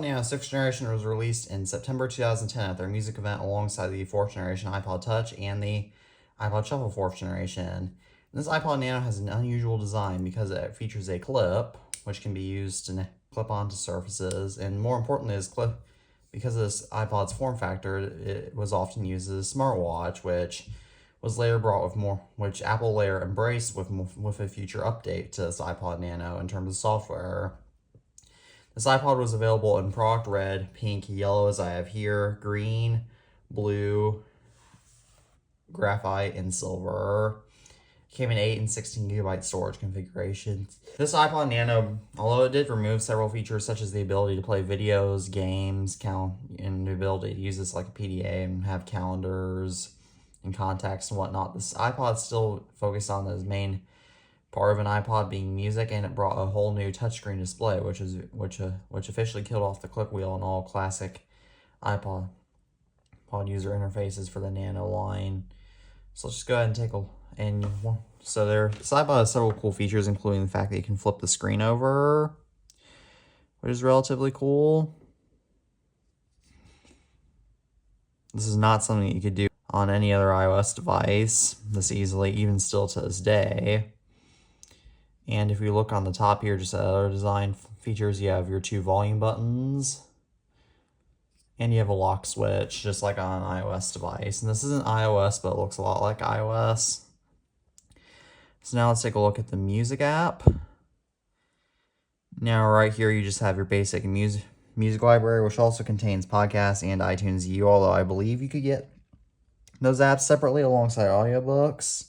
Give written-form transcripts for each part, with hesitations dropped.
Nano 6th generation was released in September 2010 at their music event alongside the 4th generation iPod Touch and the iPod Shuffle 4th generation. This iPod Nano has an unusual design because it features a clip, which can be used to clip onto surfaces, and more importantly, because of this iPod's form factor, it was often used as a smartwatch, which was later brought with which Apple later embraced with a future update to this iPod Nano in terms of software. This iPod was available in product red, pink, yellow as I have here, green, blue, graphite, and silver. It came in 8 and 16 gigabyte storage configurations. This iPod Nano, although it did remove several features such as the ability to play videos, games, and the ability to use this like a PDA and have calendars and contacts and whatnot, this iPod still focused on those main part of an iPod being music, and it brought a whole new touchscreen display, which officially killed off the click wheel and all classic iPod user interfaces for the Nano line. So let's just go ahead and take a this iPod has several cool features, including the fact that you can flip the screen over, which is relatively cool. This is not something that you could do on any other iOS device this easily, even still to this day. And if you look on the top here, just other design features, you have your 2 volume buttons, and you have a lock switch, just like on an iOS device. And this isn't iOS, but it looks a lot like iOS. So now let's take a look at the music app. Now right here, you just have your basic music library, which also contains podcasts and iTunes U, although I believe you could get those apps separately alongside audiobooks.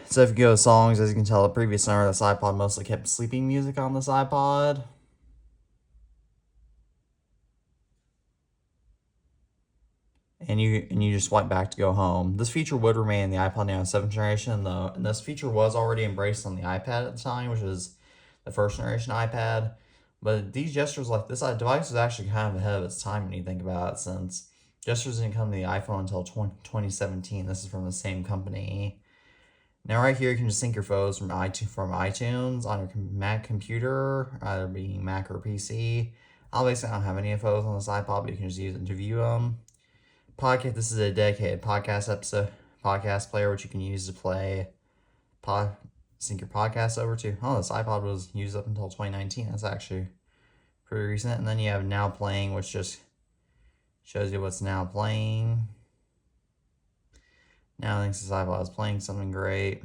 So if you go to songs, as you can tell, the previous owner of this iPod mostly kept sleeping music on this iPod. And you just swipe back to go home. This feature would remain in the iPod Nano 7th generation, though, and this feature was already embraced on the iPad at the time, which is the 1st generation iPad. But these gestures, like this device, was actually kind of ahead of its time when you think about it, since gestures didn't come to the iPhone until 2017. This is from the same company. Now right here, you can just sync your photos from iTunes on your Mac computer, either being Mac or PC. Obviously, I don't have any photos on this iPod, but you can just use it to view them. Podcast, this is a dedicated podcast player, which you can use to sync your podcast over to. Oh, this iPod was used up until 2019. That's actually pretty recent. And then you have Now Playing, which just shows you what's now playing. Now thinks this iPod is playing something great.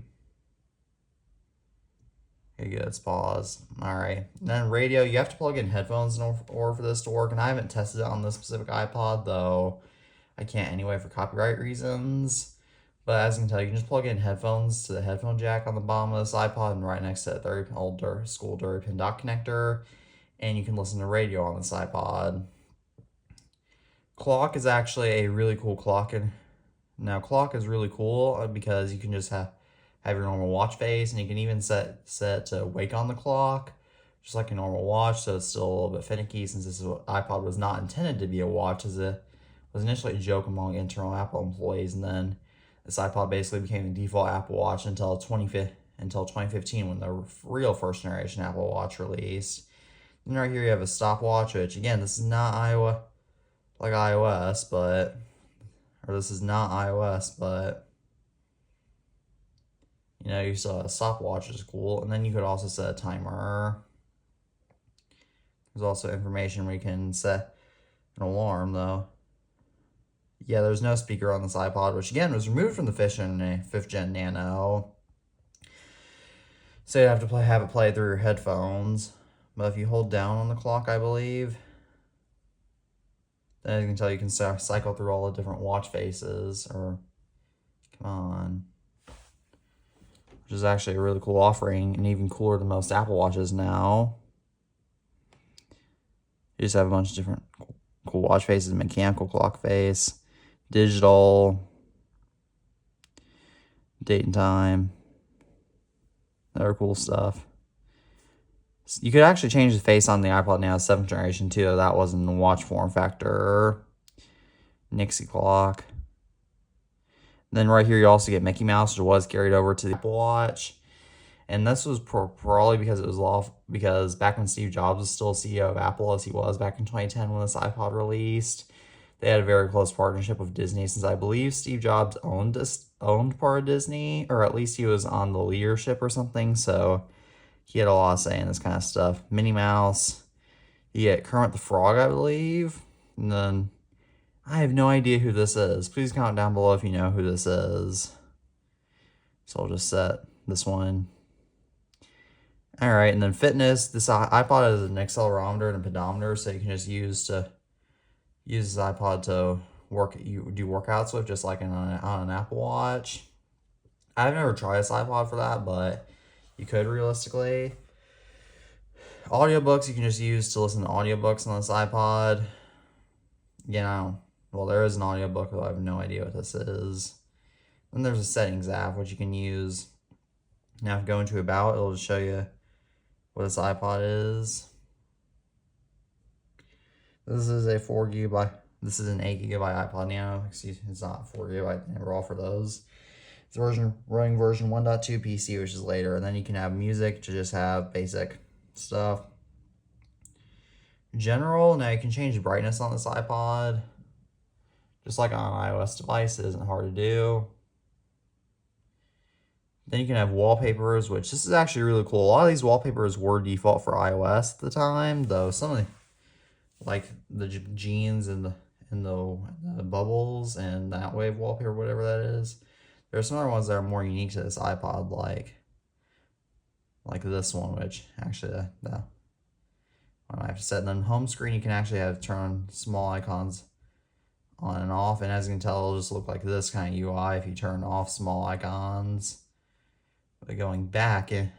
Okay, good. Let's pause. Alright. Then radio, you have to plug in headphones in order for this to work. And I haven't tested it on this specific iPod, though I can't anyway for copyright reasons. But as you can tell, you can just plug in headphones to the headphone jack on the bottom of this iPod and right next to that very old school DuraPin dock connector. And you can listen to radio on this iPod. Clock is actually a really cool clock. Now, clock is really cool because you can just have your normal watch face, and you can even set to wake on the clock, just like a normal watch, so it's still a little bit finicky, since this iPod was not intended to be a watch, as it was initially a joke among internal Apple employees, and then this iPod basically became the default Apple Watch until 2015, when the real 1st generation Apple Watch released. And right here you have a stopwatch, which again, this is not iOS, but you know, you still have a stopwatch, which is cool. And then you could also set a timer. There's also information where you can set an alarm, though. Yeah, there's no speaker on this iPod, which again was removed from the 5th gen Nano. So you have to have it play through your headphones. But if you hold down on the clock, I believe, then as you can tell, you can cycle through all the different watch faces, or come on, which is actually a really cool offering, and even cooler than most Apple Watches now. You just have a bunch of different cool watch faces: mechanical clock face, digital, date and time, other cool stuff. You could actually change the face on the iPod Nano 7th generation too, though that wasn't the watch form factor. Nixie clock. Then right here you also get Mickey Mouse, which was carried over to the Apple Watch. And this was probably because it was because back when Steve Jobs was still CEO of Apple, as he was back in 2010 when this iPod released, they had a very close partnership with Disney, since I believe Steve Jobs owned part of Disney, or at least he was on the leadership or something. So he had a lot of say in this kind of stuff. Minnie Mouse. You get Kermit the Frog, I believe. And then I have no idea who this is. Please comment down below if you know who this is. So I'll just set this one. All right, and then fitness. This iPod has an accelerometer and a pedometer, so you can just use this iPod to do workouts with, just like on an Apple Watch. I've never tried this iPod for that, but you could realistically. Audiobooks you can just use to listen to audiobooks on this iPod. Well, there is an audiobook, but I have no idea what this is. Then there's a settings app, which you can use. Now, if you go into About, it'll just show you what this iPod is. This is a 4 gigabyte. This is an 8 gigabyte iPod Nano. Excuse me, it's not 4 gigabyte. They never offer those. It's running version 1.2 PC, which is later. And then you can have music to just have basic stuff. General, now you can change the brightness on this iPod. Just like on an iOS device, it isn't hard to do. Then you can have wallpapers, which this is actually really cool. A lot of these wallpapers were default for iOS at the time, though some of the, like the jeans and the bubbles and that wave wallpaper, whatever that is. There are some other ones that are more unique to this iPod, like this one, which actually I might have to set. And then home screen, you can actually turn on small icons on and off, and as you can tell, it'll just look like this kind of UI if you turn off small icons. But going back, then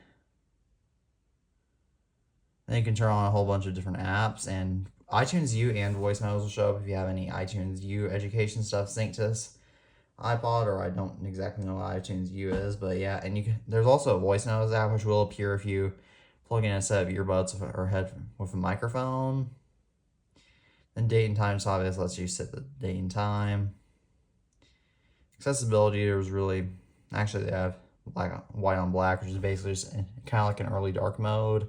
you can turn on a whole bunch of different apps, and iTunes U and voice memos will show up if you have any iTunes U education stuff synced to this iPod, or I don't exactly know what iTunes U is, but yeah. And there's also a voice memos app, which will appear if you plug in a set of earbuds or head with a microphone. And date and time, so obviously lets you set the date and time. Accessibility, they have white on black, which is basically just kind of like an early dark mode.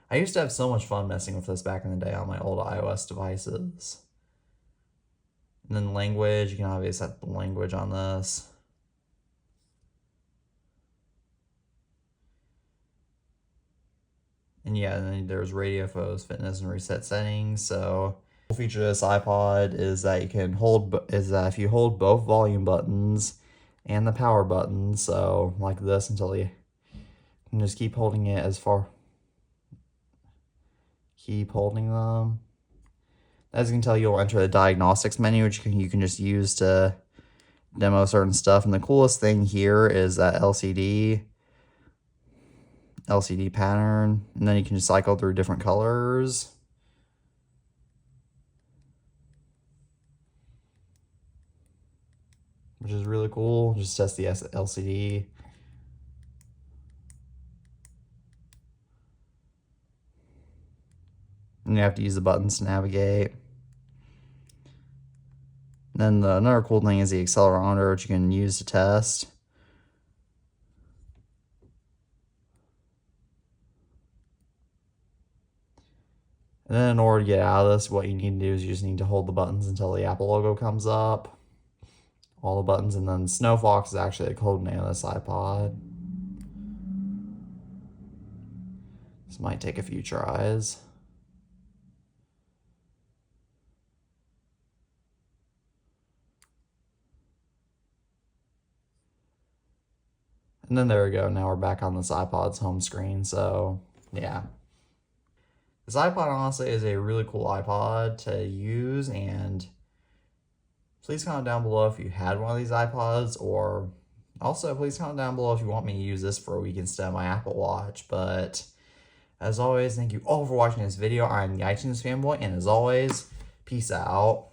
I used to have so much fun messing with this back in the day on my old iOS devices. And then language, you can obviously set the language on this. And yeah, and then there's radio, photos, fitness, and reset settings. So the feature of this iPod is that if you hold both volume buttons and the power button, so like this, until you can just keep holding it keep holding them. As you can tell, you'll enter the Diagnostics menu, which you can just use to demo certain stuff. And the coolest thing here is that LCD pattern, and then you can just cycle through different colors. Which is really cool. Just test the LCD. And you have to use the buttons to navigate. And then another cool thing is the accelerometer, which you can use to test. And then in order to get out of this, what you need to do is you just need to hold the buttons until the Apple logo comes up. All the buttons, and then Snow Fox is actually a code name of this iPod. This might take a few tries. And then there we go. Now we're back on this iPod's home screen. So yeah. This iPod honestly is a really cool iPod to use, and please comment down below if you had one of these iPods, or also please comment down below if you want me to use this for a week instead of my Apple Watch. But as always, thank you all for watching this video. I'm the iTunes Fanboy, and as always, peace out.